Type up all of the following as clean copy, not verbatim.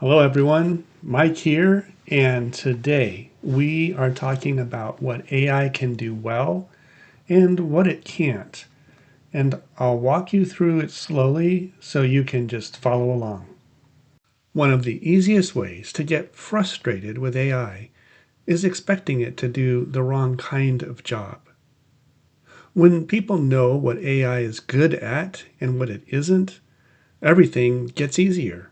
Hello everyone, Mike here, and today we are talking about what AI can do well and what it can't. And I'll walk you through it slowly so you can just follow along. One of the easiest ways to get frustrated with AI is expecting it to do the wrong kind of job. When people know what AI is good at and what it isn't, everything gets easier.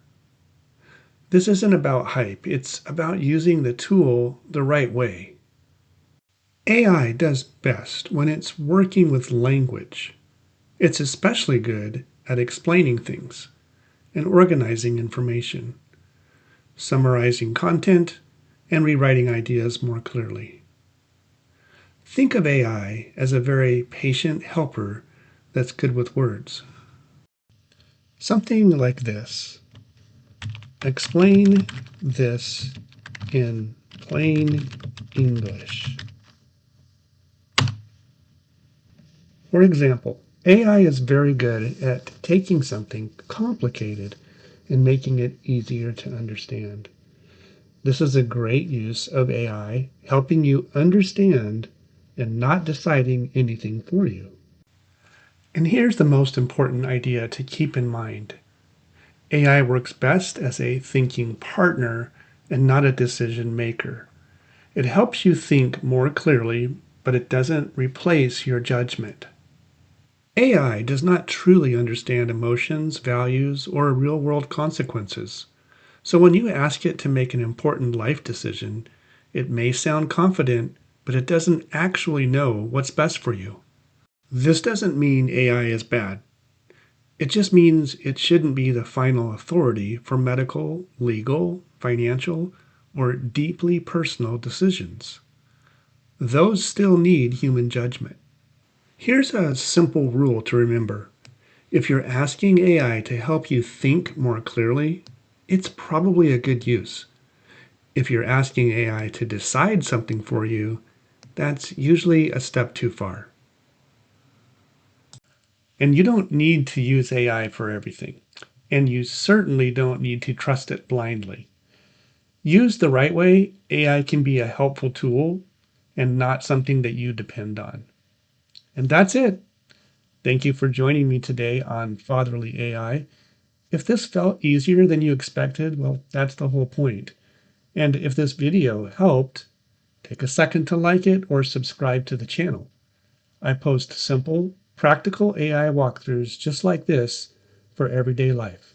This isn't about hype, it's about using the tool the right way. AI does best when it's working with language. It's especially good at explaining things and organizing information, summarizing content, and rewriting ideas more clearly. Think of AI as a very patient helper that's good with words. Something like this. Explain this in plain English. For example, AI is very good at taking something complicated and making it easier to understand. This is a great use of AI helping you understand and not deciding anything for you. And here's the most important idea to keep in mind. AI works best as a thinking partner and not a decision maker. It helps you think more clearly, but it doesn't replace your judgment. AI does not truly understand emotions, values, or real-world consequences. So when you ask it to make an important life decision, it may sound confident, but it doesn't actually know what's best for you. This doesn't mean AI is bad. It just means it shouldn't be the final authority for medical, legal, financial, or deeply personal decisions. Those still need human judgment. Here's a simple rule to remember. If you're asking AI to help you think more clearly, it's probably a good use. If you're asking AI to decide something for you, that's usually a step too far. And you don't need to use AI for everything. And you certainly don't need to trust it blindly. Used the right way, AI can be a helpful tool and not something that you depend on. And that's it. Thank you for joining me today on Fatherly AI. If this felt easier than you expected, well, that's the whole point. And if this video helped, take a second to like it or subscribe to the channel. I post simple, practical AI walkthroughs just like this for everyday life.